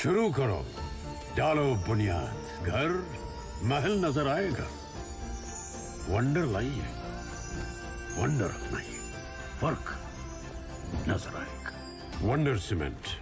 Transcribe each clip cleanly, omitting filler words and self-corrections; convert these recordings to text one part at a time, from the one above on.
शुरू करो, डालो बुनियाद, घर महल नजर आएगा। वंडर लाइए, वंडर अपनाइए, फर्क नजर आएगा। वंडर सीमेंट,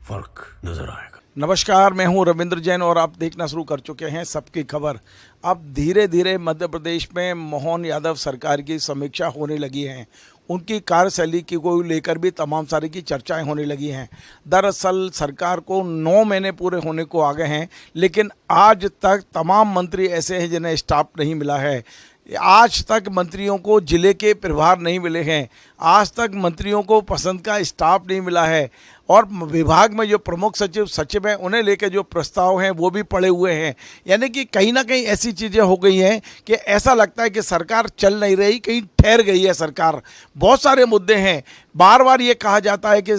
फर्क नजर आएगा। नमस्कार, मैं हूं रविंद्र जैन और आप देखना शुरू कर चुके हैं सबकी खबर। अब धीरे धीरे मध्य प्रदेश में मोहन यादव सरकार की समीक्षा होने लगी है। उनकी कार्यशैली की को लेकर भी तमाम सारी की चर्चाएं होने लगी हैं। दरअसल सरकार को 9 महीने पूरे होने को आ गए हैं, लेकिन आज तक तमाम मंत्री ऐसे हैं जिन्हें स्टाफ नहीं मिला है। आज तक मंत्रियों को जिले के प्रभार नहीं मिले हैं। आज तक मंत्रियों को पसंद का स्टाफ नहीं मिला है और विभाग में जो प्रमुख सचिव हैं उन्हें लेकर जो प्रस्ताव हैं वो भी पड़े हुए हैं। यानी कि कहीं ना कहीं ऐसी चीज़ें हो गई हैं कि ऐसा लगता है कि सरकार चल नहीं रही, कहीं ठहर गई है सरकार। बहुत सारे मुद्दे हैं। बार बार ये कहा जाता है कि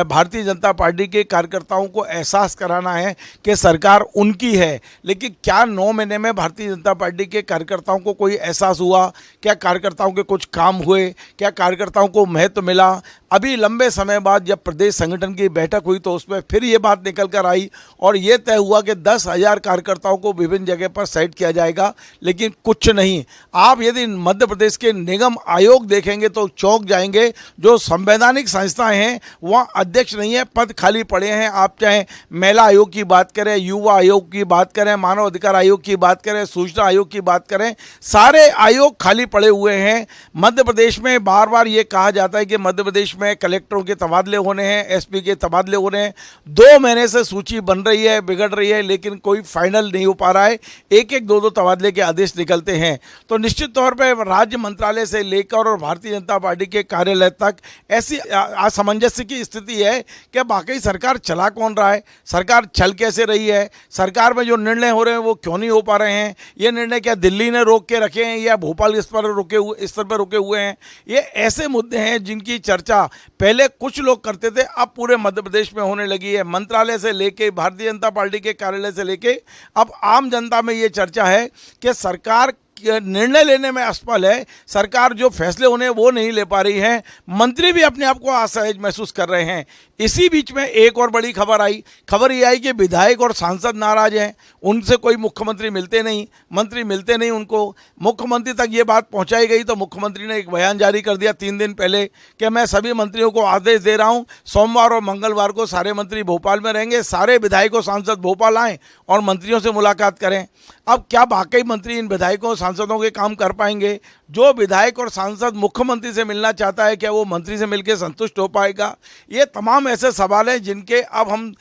भारतीय जनता पार्टी के कार्यकर्ताओं को एहसास कराना है कि सरकार उनकी है, लेकिन क्या 9 महीने में भारतीय जनता पार्टी के कार्यकर्ताओं को कोई एहसास हुआ? क्या कार्यकर्ताओं के कुछ काम हुए? क्या कार्यकर्ताओं को महत्व मिला? अभी लंबे समय बाद जब प्रदेश संगठन की बैठक हुई तो उसमें फिर ये बात निकल कर आई और ये तय हुआ कि 10,000 कार्यकर्ताओं को विभिन्न जगह पर सेट किया जाएगा, लेकिन कुछ नहीं। आप यदि मध्य प्रदेश के निगम आयोग देखेंगे तो चौंक जाएंगे। जो संवैधानिक संस्थाएं हैं वहाँ अध्यक्ष नहीं है, पद खाली पड़े हैं। आप चाहे महिला आयोग की बात करें, युवा आयोग की बात करें, मानव अधिकार आयोग की बात करें, सूचना आयोग की बात करें, सारे आयोग खाली पड़े हुए हैं। मध्य प्रदेश में बार बार ये कहा जाता है कि मध्य प्रदेश में कलेक्टरों के तबादले होने हैं, एसपी के तबादले होने हैं। 2 महीने से सूची बन रही है, बिगड़ रही है, लेकिन कोई फाइनल नहीं हो पा रहा है। एक एक 2 तबादले के आदेश निकलते हैं। तो निश्चित तौर पर राज्य मंत्रालय से लेकर और भारतीय जनता पार्टी के कार्यालय तक ऐसी असमंजस्य की स्थिति है कि वाकई सरकार चला कौन रहा है, सरकार चल कैसे रही है, सरकार में जो निर्णय हो रहे हैं वो क्यों नहीं हो पा रहे हैं। ये निर्णय क्या दिल्ली ने रोक के रखे हैं या भोपाल इस पर रुके हुए हैं? ये ऐसे मुद्दे हैं जिनकी चर्चा पहले कुछ लोग करते थे, अब पूरे मध्य प्रदेश में होने लगी है। मंत्रालय से लेके, भारतीय जनता पार्टी के कार्यालय से लेके अब आम जनता में ये चर्चा है कि सरकार निर्णय लेने में असफल है। सरकार जो फैसले होने वो नहीं ले पा रही है। मंत्री भी अपने आप को असहज महसूस कर रहे हैं। इसी बीच में एक और बड़ी खबर ये आई कि विधायक और सांसद नाराज हैं। उनसे कोई मुख्यमंत्री मिलते नहीं, मंत्री मिलते नहीं उनको। मुख्यमंत्री तक ये बात पहुंचाई गई तो मुख्यमंत्री ने एक बयान जारी कर दिया 3 दिन पहले कि मैं सभी मंत्रियों को आदेश दे रहा हूं, सोमवार और मंगलवार को सारे मंत्री भोपाल में रहेंगे, सारे विधायक और सांसद भोपाल आएँ और मंत्रियों से मुलाकात करें। अब क्या वाकई मंत्री इन विधायकों सांसदों के काम कर पाएंगे? जो विधायक और सांसद मुख्यमंत्री से मिलना चाहता है, क्या वो मंत्री से मिलकर संतुष्ट हो पाएगा? ये तमाम ऐसे सवाल हैं जिनके अब हम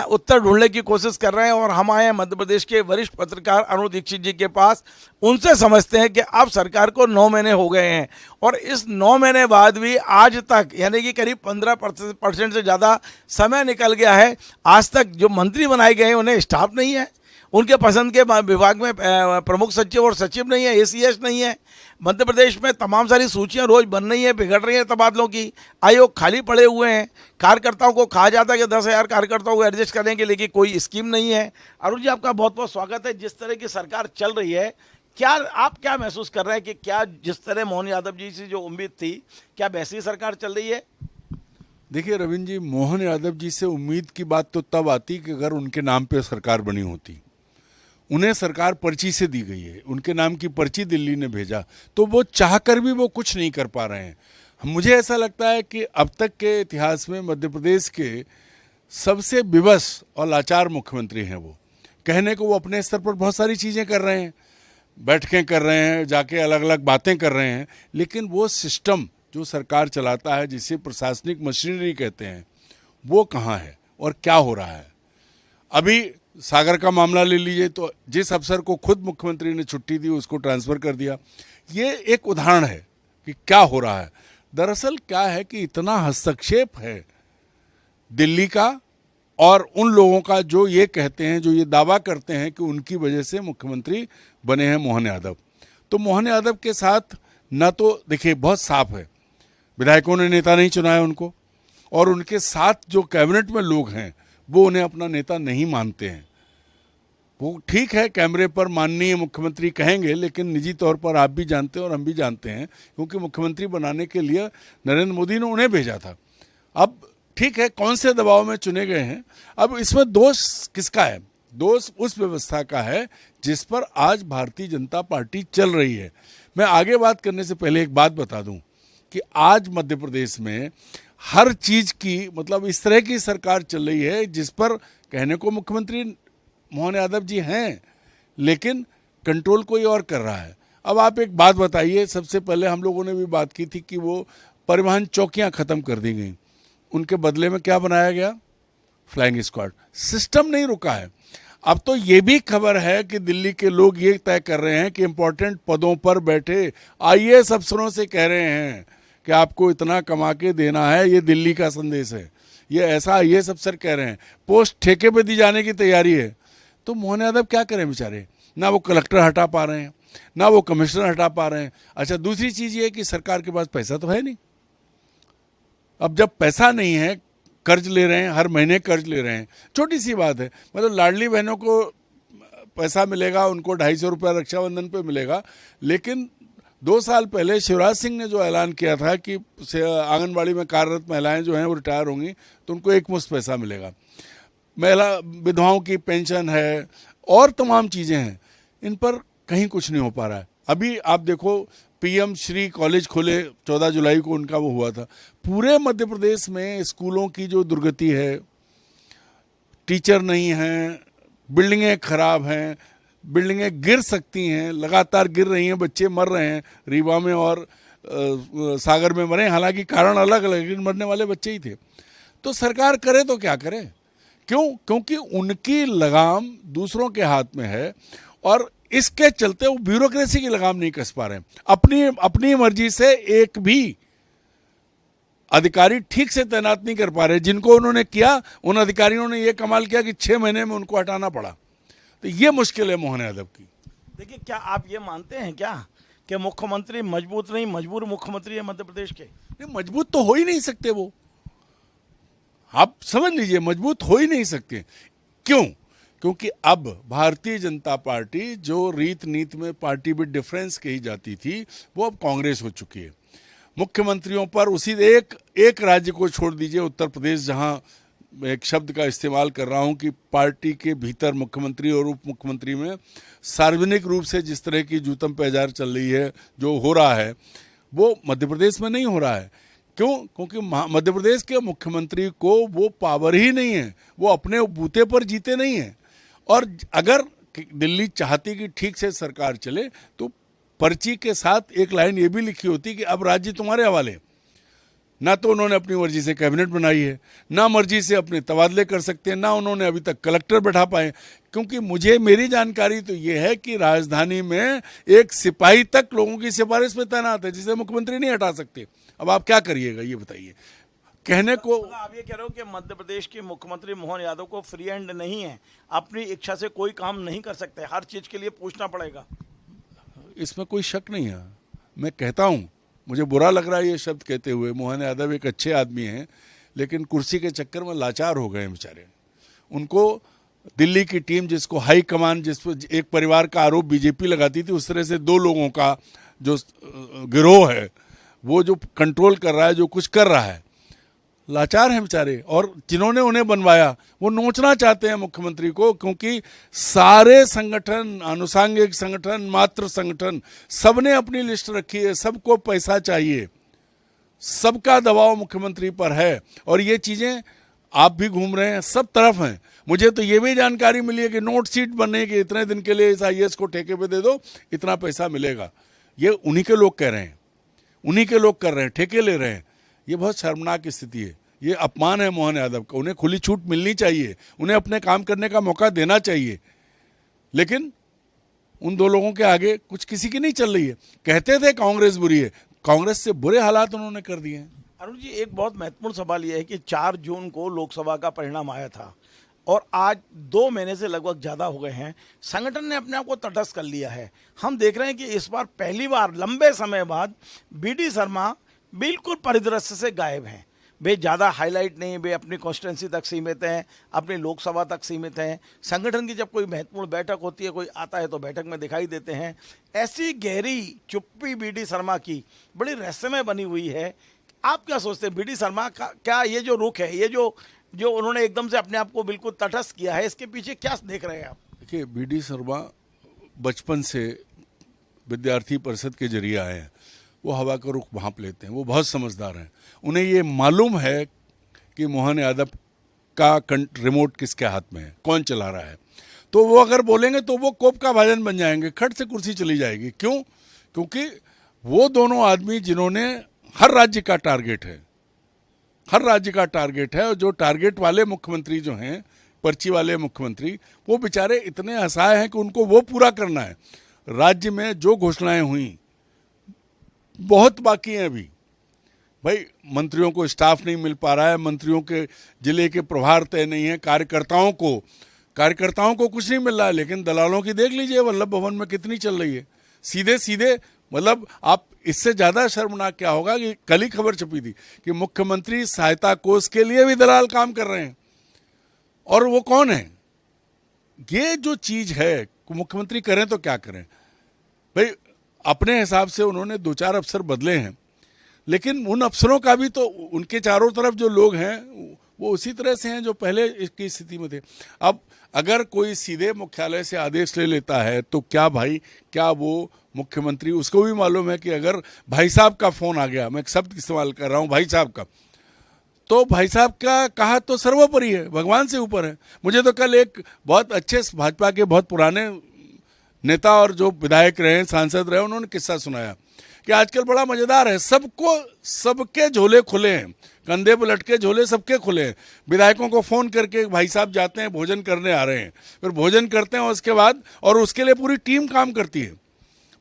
उत्तर ढूंढने की कोशिश कर रहे हैं और हम आए हैं मध्य प्रदेश के वरिष्ठ पत्रकार अरुण दीक्षित जी के पास। उनसे समझते हैं कि अब सरकार को 9 महीने हो गए हैं और इस 9 महीने बाद भी आज तक यानी कि करीब 15% से ज़्यादा समय निकल गया है। आज तक जो मंत्री बनाए गए हैं उन्हें स्टाफ नहीं है, उनके पसंद के विभाग में प्रमुख सचिव और सचिव नहीं है, एसीएस नहीं है। मध्य प्रदेश में तमाम सारी सूचियां रोज बन रही हैं, बिगड़ रही हैं तबादलों की। आयोग खाली पड़े हुए हैं। कार्यकर्ताओं को कहा जाता है कि 10,000 कार्यकर्ताओं को एडजस्ट करेंगे, लेकिन कोई स्कीम नहीं है। अरुण जी, आपका बहुत बहुत स्वागत है। जिस तरह की सरकार चल रही है, क्या आप क्या महसूस कर रहे हैं कि क्या जिस तरह मोहन यादव जी से जो उम्मीद थी, क्या वैसी सरकार चल रही है? देखिए रविंद्र जी, मोहन यादव जी से उम्मीद की बात तो तब आती कि अगर उनके नाम पे सरकार बनी होती। उन्हें सरकार पर्ची से दी गई है, उनके नाम की पर्ची दिल्ली ने भेजा, तो वो चाहकर भी वो कुछ नहीं कर पा रहे हैं। मुझे ऐसा लगता है कि अब तक के इतिहास में मध्य प्रदेश के सबसे विवश और लाचार मुख्यमंत्री हैं वो। कहने को वो अपने स्तर पर बहुत सारी चीज़ें कर रहे हैं, बैठकें कर रहे हैं, जाके अलग अलग बातें कर रहे हैं, लेकिन वो सिस्टम जो सरकार चलाता है, जिसे प्रशासनिक मशीनरी कहते हैं, वो कहाँ है और क्या हो रहा है। अभी सागर का मामला ले लीजिए तो जिस अफसर को खुद मुख्यमंत्री ने छुट्टी दी उसको ट्रांसफ़र कर दिया। ये एक उदाहरण है कि क्या हो रहा है। दरअसल क्या है कि इतना हस्तक्षेप है दिल्ली का और उन लोगों का जो ये कहते हैं, जो ये दावा करते हैं कि उनकी वजह से मुख्यमंत्री बने हैं मोहन यादव। तो मोहन यादव के साथ न तो देखिए बहुत साफ है, विधायकों ने नेता नहीं चुना है उनको, और उनके साथ जो कैबिनेट में लोग हैं वो उन्हें अपना नेता नहीं मानते हैं। वो ठीक है, कैमरे पर माननीय मुख्यमंत्री कहेंगे, लेकिन निजी तौर पर आप भी जानते हैं और हम भी जानते हैं, क्योंकि मुख्यमंत्री बनाने के लिए नरेंद्र मोदी ने उन्हें भेजा था। अब ठीक है, कौन से दबाव में चुने गए हैं। अब इसमें दोष किसका है? दोष उस व्यवस्था का है जिस पर आज भारतीय जनता पार्टी चल रही है। मैं आगे बात करने से पहले एक बात बता दूं कि आज मध्य प्रदेश में हर चीज की मतलब इस तरह की सरकार चल रही है जिस पर कहने को मुख्यमंत्री मोहन यादव जी हैं, लेकिन कंट्रोल कोई और कर रहा है। अब आप एक बात बताइए, सबसे पहले हम लोगों ने भी बात की थी कि वो परिवहन चौकियां खत्म कर दी गई, उनके बदले में क्या बनाया गया? Flying squad. सिस्टम नहीं रुका है। अब तो ये भी खबर है कि दिल्ली के लोग ये तय कर रहे हैं कि इंपॉर्टेंट पदों पर बैठे आईएएस अफसरों से कह रहे हैं कि आपको इतना कमा के देना है। ये दिल्ली का संदेश है, ये ऐसा आईएएस अफसर कह रहे हैं। पोस्ट ठेके पे दी जाने की तैयारी है। तो मोहन यादव क्या करें बेचारे? ना वो कलेक्टर हटा पा रहे हैं, ना वो कमिश्नर हटा पा रहे हैं। अच्छा, दूसरी चीज़ ये है कि सरकार के पास पैसा तो है नहीं। अब जब पैसा नहीं है, कर्ज ले रहे हैं, हर महीने कर्ज ले रहे हैं। छोटी सी बात है, मतलब लाडली बहनों को पैसा मिलेगा, उनको 250 रुपया रक्षाबंधन पे मिलेगा, लेकिन 2 साल पहले शिवराज सिंह ने जो ऐलान किया था कि आंगनबाड़ी में कार्यरत महिलाएं जो हैं वो रिटायर होंगी तो उनको एकमुश्त पैसा मिलेगा। महिला विधवाओं की पेंशन है और तमाम चीज़ें हैं, इन पर कहीं कुछ नहीं हो पा रहा है। अभी आप देखो, पीएम श्री कॉलेज खोले 14 जुलाई को, उनका वो हुआ था। पूरे मध्य प्रदेश में स्कूलों की जो दुर्गति है, टीचर नहीं हैं, बिल्डिंगें खराब हैं, बिल्डिंगें गिर सकती हैं, लगातार गिर रही हैं, बच्चे मर रहे हैं। रीवा में और सागर में मरे, हालांकि कारण अलग अलग, लेकिन मरने वाले बच्चे ही थे। तो सरकार करे तो क्या करे? क्यों? क्योंकि उनकी लगाम दूसरों के हाथ में है और इसके चलते वो ब्यूरोक्रेसी की लगाम नहीं कस पा रहे हैं। अपनी मर्जी से एक भी अधिकारी ठीक से तैनात नहीं कर पा रहे। जिनको उन्होंने किया, उन अधिकारियों ने ये कमाल किया कि 6 महीने में उनको हटाना पड़ा। तो ये मुश्किल है मोहन यादव की। देखिए, क्या आप ये मानते हैं क्या कि मुख्यमंत्री मजबूत नहीं, मजबूर मुख्यमंत्री है मध्य प्रदेश के? नहीं, मजबूत तो हो ही नहीं सकते वो, आप समझ लीजिए, मजबूत हो ही नहीं सकते। क्यों? क्योंकि अब भारतीय जनता पार्टी जो रीत नीति में पार्टी विद डिफरेंस कही जाती थी, वो अब कांग्रेस हो चुकी है। मुख्यमंत्रियों पर उसी एक राज्य को छोड़ दीजिए, उत्तर प्रदेश, जहां एक शब्द का इस्तेमाल कर रहा हूं कि पार्टी के भीतर मुख्यमंत्री और उप मुख्यमंत्री में सार्वजनिक रूप से जिस तरह की जूतम पैजार चल रही है, जो हो रहा है, वो मध्य प्रदेश में नहीं हो रहा है। क्यों? क्योंकि मध्य प्रदेश के मुख्यमंत्री को वो पावर ही नहीं है, वो अपने बूते पर जीते नहीं हैं। और अगर दिल्ली चाहती कि ठीक से सरकार चले तो पर्ची के साथ एक लाइन ये भी लिखी होती कि अब राज्य तुम्हारे हवाले। ना तो उन्होंने अपनी मर्जी से कैबिनेट बनाई है, ना मर्जी से अपने तबादले कर सकते हैं, ना उन्होंने अभी तक कलेक्टर बैठा पाए। क्योंकि मेरी जानकारी तो ये है कि राजधानी में एक सिपाही तक लोगों की सिफारिश में तैनात है, जिसे मुख्यमंत्री नहीं हटा सकते। अब आप क्या करिएगा ये बताइए? कहने को आप ये कह रहे हो कि मध्य प्रदेश के मुख्यमंत्री मोहन यादव को फ्री हैंड नहीं है, अपनी इच्छा से कोई काम नहीं कर सकते, हर चीज के लिए पूछना पड़ेगा। इसमें कोई शक नहीं है। मैं कहता हूँ, मुझे बुरा लग रहा है ये शब्द कहते हुए, मोहन यादव एक अच्छे आदमी हैं, लेकिन कुर्सी के चक्कर में लाचार हो गए बेचारे। उनको दिल्ली की टीम, जिसको हाई कमान, जिस पर एक परिवार का आरोप बीजेपी लगाती थी, उस तरह से 2 लोगों का जो गिरोह है, वो जो कंट्रोल कर रहा है, जो कुछ कर रहा है, लाचार हैं बेचारे। और जिन्होंने उन्हें बनवाया वो नोचना चाहते हैं मुख्यमंत्री को, क्योंकि सारे संगठन, आनुषंगिक संगठन, मातृ संगठन, सबने अपनी लिस्ट रखी है, सबको पैसा चाहिए, सबका दबाव मुख्यमंत्री पर है। और ये चीजें आप भी घूम रहे हैं, सब तरफ हैं। मुझे तो ये भी जानकारी मिली है कि नोट शीट बनने के इतने दिन के लिए इस आईएएस को ठेके पे दे दो, इतना पैसा मिलेगा। ये उन्हीं के लोग कह रहे हैं, उन्हीं के लोग कर रहे हैं, ठेके ले रहे हैं। ये बहुत शर्मनाक स्थिति है, ये अपमान है मोहन यादव का। उन्हें खुली छूट मिलनी चाहिए, उन्हें अपने काम करने का मौका देना चाहिए, लेकिन उन 2 लोगों के आगे कुछ किसी की नहीं चल रही है। कहते थे कांग्रेस बुरी है, कांग्रेस से बुरे हालात उन्होंने कर दिए हैं। अरुण जी, एक बहुत महत्वपूर्ण सवाल यह है कि 4 जून को लोकसभा का परिणाम आया था और आज 2 महीने से लगभग ज़्यादा हो गए हैं, संगठन ने अपने आप को तटस्थ कर लिया है। हम देख रहे हैं कि इस बार पहली बार लंबे समय बाद बीडी शर्मा बिल्कुल परिदृश्य से गायब हैं। वे ज़्यादा हाईलाइट नहीं, वे अपनी कॉन्स्टिट्यूंसी तक सीमित हैं, अपनी लोकसभा तक सीमित हैं। संगठन की जब कोई महत्वपूर्ण बैठक होती है, कोई आता है तो बैठक में दिखाई देते हैं। ऐसी गहरी चुप्पी बीडी शर्मा की बड़ी रहस्यमय बनी हुई है। आप क्या सोचते हैं बीडी शर्मा का क्या ये जो रुख है, ये जो जो उन्होंने एकदम से अपने आप को बिल्कुल तटस्थ किया है, इसके पीछे क्या देख रहे हैं आप? देखिए, बीडी शर्मा बचपन से विद्यार्थी परिषद के जरिए आए हैं। वो हवा का रुख भांप लेते हैं, वो बहुत समझदार हैं। उन्हें ये मालूम है कि मोहन यादव का रिमोट किसके हाथ में है, कौन चला रहा है। तो वो अगर बोलेंगे तो वो कोप का भाजन बन जाएंगे, खट से कुर्सी चली जाएगी। क्यों? क्योंकि वो दोनों आदमी जिन्होंने हर राज्य का टारगेट है, हर राज्य का टारगेट है, और जो टारगेट वाले मुख्यमंत्री जो हैं, पर्ची वाले मुख्यमंत्री, वो बेचारे इतने असहाय हैं कि उनको वो पूरा करना है। राज्य में जो घोषणाएं हुई बहुत बाकी हैं अभी। भाई, मंत्रियों को स्टाफ नहीं मिल पा रहा है, मंत्रियों के जिले के प्रभार तय नहीं है, कार्यकर्ताओं को कुछ नहीं मिल रहा है। लेकिन दलालों की देख लीजिए वल्लभ भवन में कितनी चल रही है, सीधे सीधे। मतलब आप इससे ज़्यादा शर्मनाक क्या होगा कि कल ही खबर छपी थी कि मुख्यमंत्री सहायता कोष के लिए भी दलाल काम कर रहे हैं। और वो कौन है? ये जो चीज़ है, मुख्यमंत्री करें तो क्या करें भाई। अपने हिसाब से उन्होंने 2-4 अफसर बदले हैं, लेकिन उन अफसरों का भी तो उनके चारों तरफ जो लोग हैं वो उसी तरह से हैं जो पहले की स्थिति में थे। अब अगर कोई सीधे मुख्यालय से आदेश ले लेता है तो क्या भाई, क्या वो मुख्यमंत्री, उसको भी मालूम है कि अगर भाई साहब का फ़ोन आ गया, मैं एक शब्द इस्तेमाल कर रहा हूँ भाई साहब का, तो भाई साहब का कहा तो सर्वोपरि है, भगवान से ऊपर है। मुझे तो कल एक बहुत अच्छे भाजपा के बहुत पुराने नेता और जो विधायक रहे, सांसद रहे, उन्होंने किस्सा सुनाया कि आजकल बड़ा मज़ेदार है, सबके झोले खुले हैं, कंधे पर लटके झोले सबके खुले हैं। विधायकों को फ़ोन करके भाई साहब जाते हैं, भोजन करने आ रहे हैं, फिर भोजन करते हैं, उसके बाद और उसके लिए पूरी टीम काम करती है।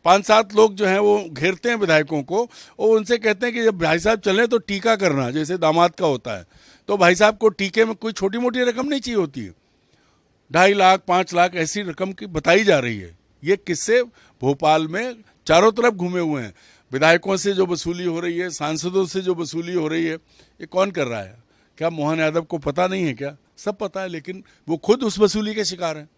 5-7 लोग जो हैं वो घेरते हैं विधायकों को, और उनसे कहते हैं कि जब भाई साहब चलें तो टीका करना, जैसे दामाद का होता है। तो भाई साहब को टीके में कोई छोटी मोटी रकम नहीं चाहिए होती है, 2.5 लाख 5 लाख ऐसी रकम की बताई जा रही है। ये किस्से भोपाल में चारों तरफ घूमे हुए हैं। विधायकों से जो वसूली हो रही है, सांसदों से जो वसूली हो रही है, ये कौन कर रहा है? क्या मोहन यादव को पता नहीं है क्या? सब पता है, लेकिन वो खुद उस वसूली के शिकार हैं।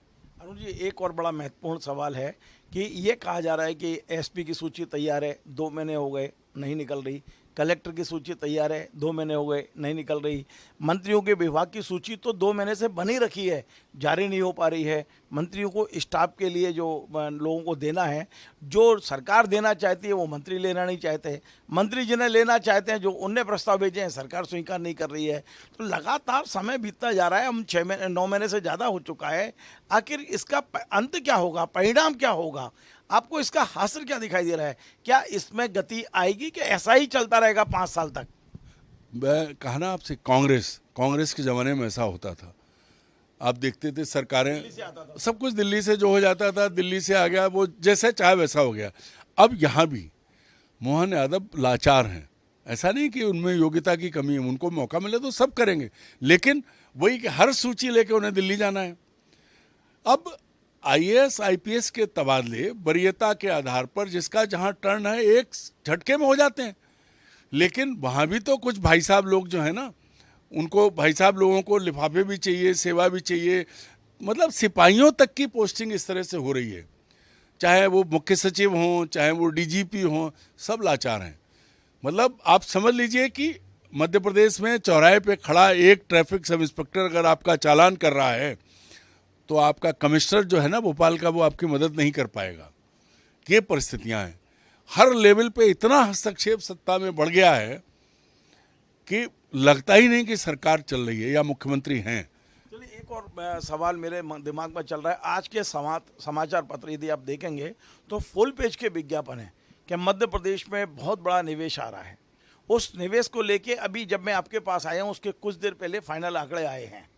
अरुण जी, एक और बड़ा महत्वपूर्ण सवाल है कि ये कहा जा रहा है कि एसपी की सूची तैयार है, 2 महीने हो गए नहीं निकल रही। कलेक्टर की सूची तैयार है, 2 महीने हो गए नहीं निकल रही। मंत्रियों के विभाग की सूची तो 2 महीने से बनी रखी है, जारी नहीं हो पा रही है। मंत्रियों को स्टाफ के लिए जो लोगों को देना है, जो सरकार देना चाहती है वो मंत्री लेना नहीं चाहते। मंत्री जिन्हें लेना चाहते हैं, जो उनने प्रस्ताव भेजे हैं, सरकार स्वीकार नहीं कर रही है। तो लगातार समय बीतता जा रहा है, हम 9 महीने से ज़्यादा हो चुका है। आखिर इसका अंत क्या होगा, परिणाम क्या होगा? आपको इसका हासिल क्या दिखाई दे रहा है? क्या इसमें गति आएगी कि ऐसा ही चलता रहेगा 5 साल तक? मैं कहा ना आपसे, कांग्रेस के ज़माने में ऐसा होता था। आप देखते थे सरकारें, सब कुछ दिल्ली से जो हो जाता था, दिल्ली से आ गया, वो जैसे चाहे वैसा हो गया। अब यहाँ भी मोहन यादव लाचार हैं। ऐसा नहीं कि उनमें योग्यता की कमी है, उनको मौका मिले तो सब करेंगे, लेकिन वही कि हर सूची लेके उन्हें दिल्ली जाना है। अब IAS IPS के तबादले वरीयता के आधार पर जिसका जहाँ टर्न है एक झटके में हो जाते हैं, लेकिन वहाँ भी तो कुछ भाई साहब लोग जो है ना, उनको भाई साहब लोगों को लिफाफे भी चाहिए, सेवा भी चाहिए। मतलब सिपाहियों तक की पोस्टिंग इस तरह से हो रही है, चाहे वो मुख्य सचिव हों, चाहे वो DGP हों, सब लाचार हैं। मतलब आप समझ लीजिए कि मध्य प्रदेश में चौराहे पे खड़ा एक ट्रैफिक सब इंस्पेक्टर अगर आपका चालान कर रहा है तो आपका कमिश्नर जो है ना भोपाल का, वो आपकी मदद नहीं कर पाएगा। ये परिस्थितियां हैं। हर लेवल पे इतना हस्तक्षेप सत्ता में बढ़ गया है कि लगता ही नहीं कि सरकार चल रही है या मुख्यमंत्री हैं। चलिए, एक और सवाल मेरे दिमाग में चल रहा है। आज के समाचार पत्र यदि आप देखेंगे तो फुल पेज के विज्ञापन है कि मध्य प्रदेश में बहुत बड़ा निवेश आ रहा है। उस निवेश को लेके अभी जब मैं आपके पास आया हूँ, उसके कुछ देर पहले फाइनल आंकड़े आए हैं,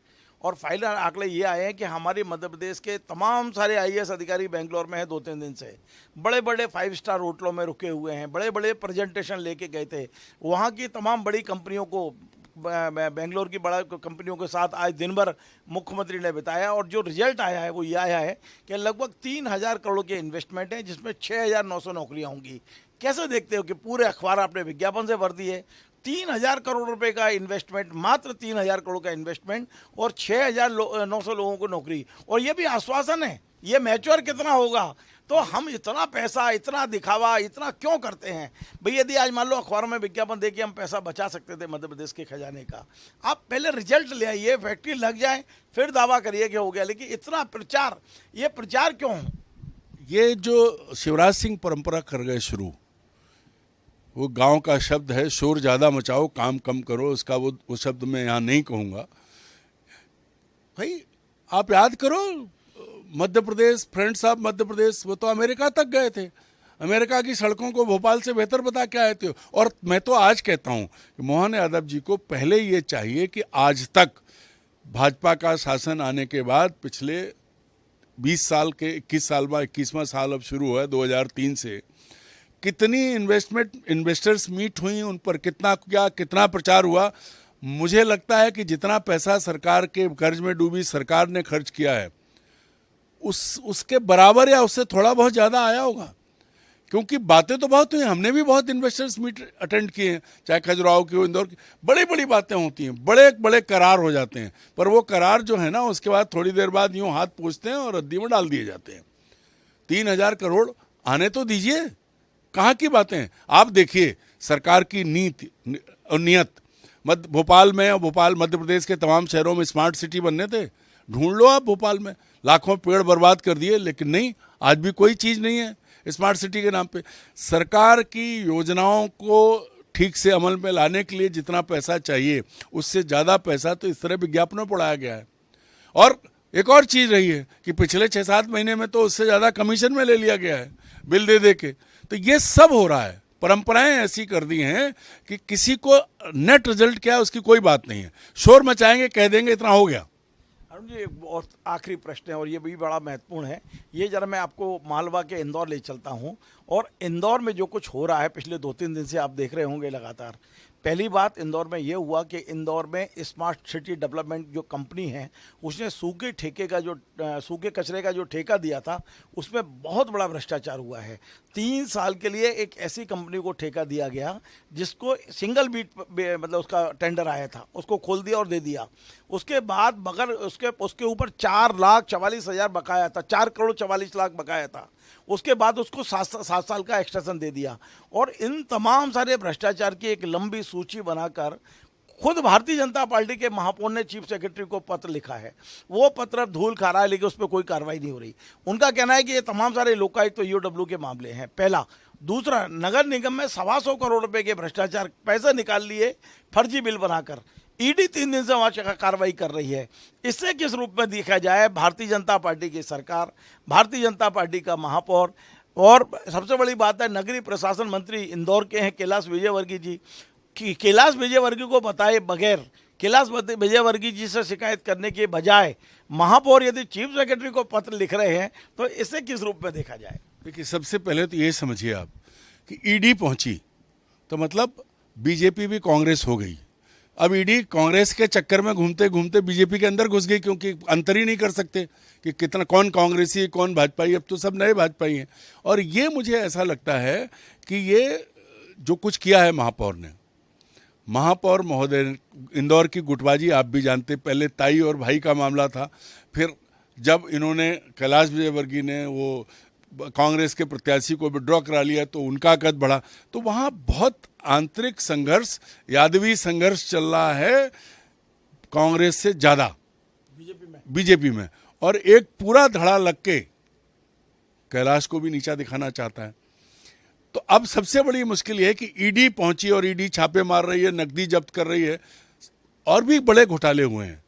और फाइनल आंकड़े ये आए हैं कि हमारे मध्य प्रदेश के तमाम सारे IAS अधिकारी बेंगलोर में हैं 2-3 दिन से। बड़े बड़े 5 स्टार होटलों में रुके हुए हैं, बड़े बड़े प्रेजेंटेशन लेके गए थे। वहाँ की तमाम बड़ी कंपनियों को, बेंगलोर की बड़ा कंपनियों के साथ आज दिन भर मुख्यमंत्री ने बिताया, और जो रिजल्ट आया है वो ये आया है कि लगभग 3,000 करोड़ के इन्वेस्टमेंट हैं, जिसमें 6,900 नौकरियाँ होंगी। कैसे देखते हो कि पूरे अखबार आपने विज्ञापन से भर दिए? 3,000 करोड़ रुपए का इन्वेस्टमेंट, मात्र 3,000 करोड़ का इन्वेस्टमेंट, और 6,900 लोगों को नौकरी। और ये भी आश्वासन है, ये मैच्योर कितना होगा? तो हम इतना पैसा, इतना दिखावा, इतना क्यों करते हैं भाई? यदि आज मान लो अखबारों में विज्ञापन दे के हम पैसा बचा सकते थे मध्य प्रदेश के खजाने का, आप पहले रिजल्ट ले आइए, फैक्ट्री लग जाए, फिर दावा करिए कि हो गया। लेकिन इतना प्रचार, ये प्रचार क्यों? ये जो शिवराज सिंह परंपरा कर गए शुरू, वो गांव का शब्द है, शोर ज़्यादा मचाओ काम कम करो, उसका वो शब्द मैं यहाँ नहीं कहूँगा। भाई आप याद करो, मध्य प्रदेश, फ्रेंड्स ऑफ मध्य प्रदेश, वो तो अमेरिका तक गए थे, अमेरिका की सड़कों को भोपाल से बेहतर बता के आए थे। और मैं तो आज कहता हूँ कि मोहन यादव जी को पहले ये चाहिए कि आज तक भाजपा का शासन आने के बाद पिछले 20 साल के 21वां साल अब शुरू हुआ है 2003 से, कितनी इन्वेस्टर्स मीट हुई, उन पर कितना प्रचार हुआ। मुझे लगता है कि जितना पैसा सरकार के कर्ज में डूबी सरकार ने खर्च किया है, उसके बराबर या उससे थोड़ा बहुत ज़्यादा आया होगा। क्योंकि बातें तो बहुत हुई, हमने भी बहुत इन्वेस्टर्स मीट अटेंड किए हैं, चाहे खजुराहो की हो, इंदौर की, बड़ी बड़ी बातें होती हैं, बड़े बड़े करार हो जाते हैं, पर वो करार जो है ना, उसके बाद थोड़ी देर बाद यूं हाथ पूछते हैं और रद्दी में डाल दिए जाते हैं। 3000 करोड़ आने तो दीजिए, कहाँ की बातें हैं? आप देखिए सरकार की नीति और नियत, भोपाल मध्य प्रदेश के तमाम शहरों में स्मार्ट सिटी बनने थे, ढूंढ लो आप भोपाल में, लाखों पेड़ बर्बाद कर दिए, लेकिन नहीं, आज भी कोई चीज़ नहीं है स्मार्ट सिटी के नाम पे। सरकार की योजनाओं को ठीक से अमल में लाने के लिए जितना पैसा चाहिए, उससे ज़्यादा पैसा तो इस तरह विज्ञापनों में पड़ाया गया है। और एक और चीज़ रही है कि पिछले 6-7 महीने में तो उससे ज़्यादा कमीशन में ले लिया गया है, बिल दे के। तो ये सब हो रहा है, परंपराएं ऐसी कर दी हैं कि किसी को नेट रिजल्ट क्या है उसकी कोई बात नहीं है। शोर मचाएंगे, कह देंगे इतना हो गया। अरुण जी, बहुत आखिरी प्रश्न है और ये भी बड़ा महत्वपूर्ण है। ये जरा मैं आपको मालवा के इंदौर ले चलता हूँ, और इंदौर में जो कुछ हो रहा है पिछले 2-3 दिन से आप देख रहे होंगे लगातार। पहली बात इंदौर में ये हुआ कि इंदौर में स्मार्ट सिटी डेवलपमेंट जो कंपनी है, उसने सूखे कचरे का जो ठेका दिया था, उसमें बहुत बड़ा भ्रष्टाचार हुआ है। 3 साल के लिए एक ऐसी कंपनी को ठेका दिया गया जिसको सिंगल बीट मतलब उसका टेंडर आया था, उसको खोल दिया और दे दिया। उसके बाद मगर उसके ऊपर 4,44,000 बकाया था, 4,44,00,000 बकाया था। उसके बाद उसको 7 साल का एक्सटेंशन दे दिया। और इन तमाम सारे भ्रष्टाचार की एक लंबी सूची बनाकर खुद भारतीय जनता पार्टी के महापौर ने चीफ सेक्रेटरी को पत्र लिखा है। वो पत्र अब धूल खा रहा है, लेकिन उस पर कोई कार्रवाई नहीं हो रही। उनका कहना है कि ये तमाम सारे लोकायुक्त तो ईओडब्ल्यू के मामले हैं, पहला। दूसरा, नगर निगम में 125 करोड़ रुपए के भ्रष्टाचार पैसे निकाल लिए फर्जी बिल बनाकर। ईडी 3 दिन से वहाँ कार्रवाई कर रही है। इससे किस रूप में देखा जाए, भारतीय जनता पार्टी की सरकार, भारतीय जनता पार्टी का महापौर, और सबसे बड़ी बात है नगरीय प्रशासन मंत्री इंदौर के हैं कैलाश विजयवर्गीय जी, कि कैलाश विजयवर्गीय को बताए बगैर, कैलाश विजयवर्गीय जी से शिकायत करने के बजाय महापौर यदि चीफ सेक्रेटरी को पत्र लिख रहे हैं, तो इसे किस रूप में देखा जाए? देखिए, सबसे पहले तो ये समझिए आप कि ईडी पहुंची तो मतलब बीजेपी भी कांग्रेस हो गई। अब ईडी कांग्रेस के चक्कर में घूमते घूमते बीजेपी के अंदर घुस गई, क्योंकि अंतर ही नहीं कर सकते कि कितना कौन कांग्रेसी कौन भाजपाई, अब तो सब नए भाजपाई हैं। और ये मुझे ऐसा लगता है कि ये जो कुछ किया है महापौर महोदय, इंदौर की गुटबाजी आप भी जानते, पहले ताई और भाई का मामला था, फिर जब इन्होंने कैलाश विजयवर्गीय ने वो कांग्रेस के प्रत्याशी को विड्रॉ करा लिया तो उनका कद बढ़ा। तो वहाँ बहुत आंतरिक संघर्ष, यादवी संघर्ष चल रहा है कांग्रेस से ज़्यादा बीजेपी में, और एक पूरा धड़ा लग के कैलाश को भी नीचा दिखाना चाहता है। तो अब सबसे बड़ी मुश्किल ये है कि ईडी पहुंची और ईडी छापे मार रही है, नकदी जब्त कर रही है, और भी बड़े घोटाले हुए हैं।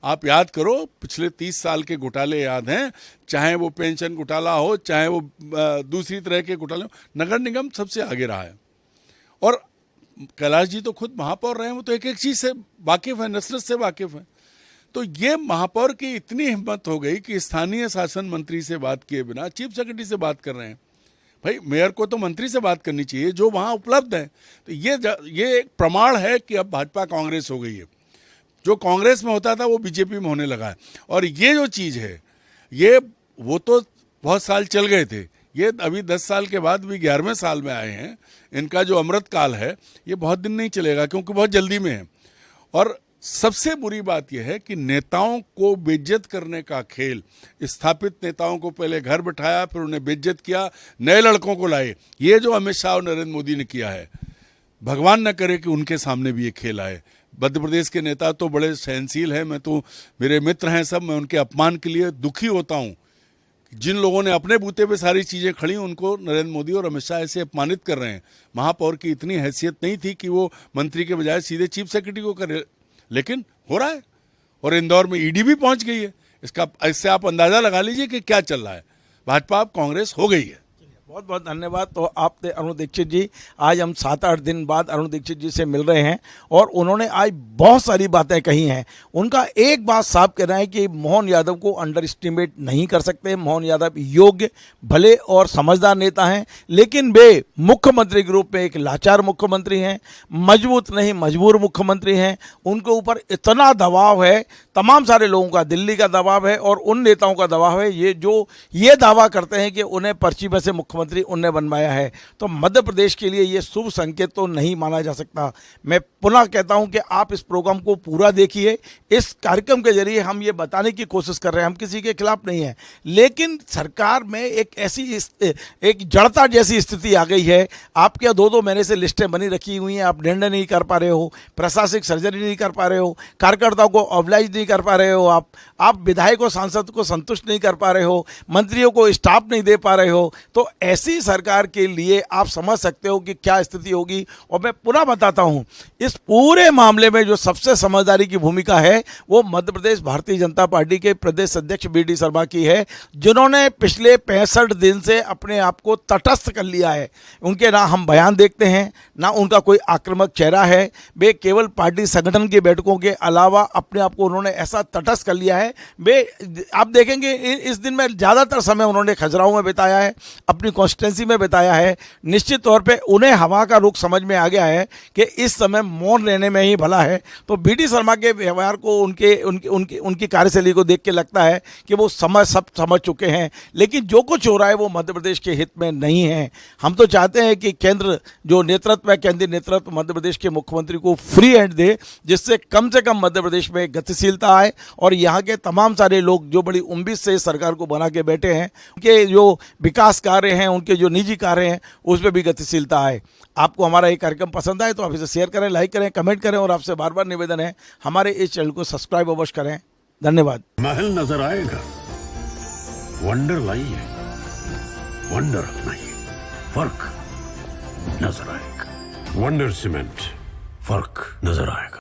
आप याद करो, पिछले 30 साल के घोटाले याद हैं, चाहे वो पेंशन घोटाला हो, चाहे वो दूसरी तरह के घोटाले हो, नगर निगम सबसे आगे रहा है। और कैलाश जी तो खुद महापौर रहे हैं, वो तो एक एक चीज़ से वाकिफ़ है, नसरत से वाकिफ़ है। तो ये महापौर की इतनी हिम्मत हो गई कि स्थानीय शासन मंत्री से बात किए बिना चीफ सेक्रेटरी से बात कर रहे हैं। भाई मेयर को तो मंत्री से बात करनी चाहिए जो वहाँ उपलब्ध है। तो ये एक प्रमाण है कि अब भाजपा कांग्रेस हो गई है। जो कांग्रेस में होता था वो बीजेपी में होने लगा है। और ये जो चीज़ है, ये वो तो बहुत साल चल गए थे, ये अभी 10 साल के बाद भी 11वें साल में आए हैं। इनका जो अमृत काल है ये बहुत दिन नहीं चलेगा, क्योंकि बहुत जल्दी में है। और सबसे बुरी बात यह है कि नेताओं को बेइज्जत करने का खेल, स्थापित नेताओं को पहले घर बैठाया, फिर उन्हें बेइज्जत किया, नए लड़कों को लाए, ये जो अमित शाह और नरेंद्र मोदी ने किया है, भगवान न करे कि उनके सामने भी ये खेल आए। मध्य प्रदेश के नेता तो बड़े सहनशील हैं, मैं तो, मेरे मित्र हैं सब, मैं उनके अपमान के लिए दुखी होता हूँ। जिन लोगों ने अपने बूते पे सारी चीज़ें खड़ी, उनको नरेंद्र मोदी और अमित शाह ऐसे अपमानित कर रहे हैं। महापौर की इतनी हैसियत नहीं थी कि वो मंत्री के बजाय सीधे चीफ सेक्रेटरी को करे, लेकिन हो रहा है। और इंदौर में ईडी भी पहुंच गई है। इससे आप अंदाजा लगा लीजिए कि क्या चल रहा है। भाजपा अब कांग्रेस हो गई है। बहुत बहुत धन्यवाद। तो आपने अरुण दीक्षित जी, आज हम 7-8 दिन बाद अरुण दीक्षित जी से मिल रहे हैं और उन्होंने आज बहुत सारी बातें कही हैं। उनका एक बात साफ कहना है कि मोहन यादव को अंडर एस्टिमेट नहीं कर सकते। मोहन यादव योग्य, भले और समझदार नेता हैं, लेकिन वे मुख्यमंत्री के रूप में एक लाचार मुख्यमंत्री हैं, मजबूत नहीं मजबूर मुख्यमंत्री हैं। उनके ऊपर इतना दबाव है, तमाम सारे लोगों का, दिल्ली का दबाव है और उन नेताओं का दबाव है ये दावा करते हैं कि उन्हें पर्ची में से मुख्यमंत्री उनने बनवाया है। तो मध्य प्रदेश के लिए ये शुभ संकेत तो नहीं माना जा सकता। मैं पुनः कहता हूं कि आप इस प्रोग्राम को पूरा देखिए। इस कार्यक्रम के जरिए हम ये बताने की कोशिश कर रहे हैं, हम किसी के खिलाफ नहीं हैं, लेकिन सरकार में एक ऐसी एक जड़ता जैसी स्थिति आ गई है। आपके 2-2 महीने से लिस्टें बनी रखी हुई हैं, आप निर्णय नहीं कर पा रहे हो, प्रशासनिक सर्जरी नहीं कर पा रहे हो, कार्यकर्ताओं को ऑब्लाइज नहीं कर पा रहे हो, आप विधायक और सांसद को संतुष्ट नहीं कर पा रहे हो, मंत्रियों को स्टाफ नहीं दे पा रहे हो। तो ऐसी सरकार के लिए आप समझ सकते हो कि क्या स्थिति होगी। और मैं पुनः बताता हूं, इस पूरे मामले में जो सबसे समझदारी की भूमिका है वो मध्य प्रदेश भारतीय जनता पार्टी के प्रदेश अध्यक्ष BD शर्मा की है, जिन्होंने पिछले 65 दिन से अपने आप को तटस्थ कर लिया है। उनके ना हम बयान देखते हैं, ना उनका कोई आक्रामक चेहरा है। वे केवल पार्टी संगठन की बैठकों के अलावा अपने आप को उन्होंने ऐसा तटस्थ कर लिया है। वे, आप देखेंगे इस दिन में ज़्यादातर समय उन्होंने खजुराहो में बिताया है, अपनी कॉन्स्टिट्यूंसी में बिताया है। निश्चित तौर पे उन्हें हवा का रुख समझ में आ गया है कि इस समय मौन रहने में ही भला है। तो BD शर्मा के व्यवहार को, उनकी कार्यशैली को देख के लगता है कि वो सब समझ चुके हैं। लेकिन जो कुछ हो रहा है वो मध्य प्रदेश के हित में नहीं है। हम तो चाहते हैं कि केंद्र जो नेतृत्व है, केंद्रीय नेतृत्व मध्य प्रदेश के मुख्यमंत्री को फ्री हैंड दे, जिससे कम से कम मध्य प्रदेश में गतिशीलता आए और यहाँ के तमाम सारे लोग जो बड़ी उम्मीद से सरकार को बना के बैठे हैं, उनके जो विकास कार्य हैं, उनके जो निजी कार्य हैं, उसमें भी गतिशीलता आए। आपको हमारा ये कार्यक्रम पसंद आए तो आप इसे शेयर करें, लाइक करें, कमेंट करें और आपसे बार बार निवेदन है हमारे इस चैनल को सब्सक्राइब अवश्य करें। धन्यवाद। महल नजर आएगा, वंडर लाइए, वंडर नहीं, फर्क नजर आएगा। वंडर सीमेंट, फर्क नजर आएगा।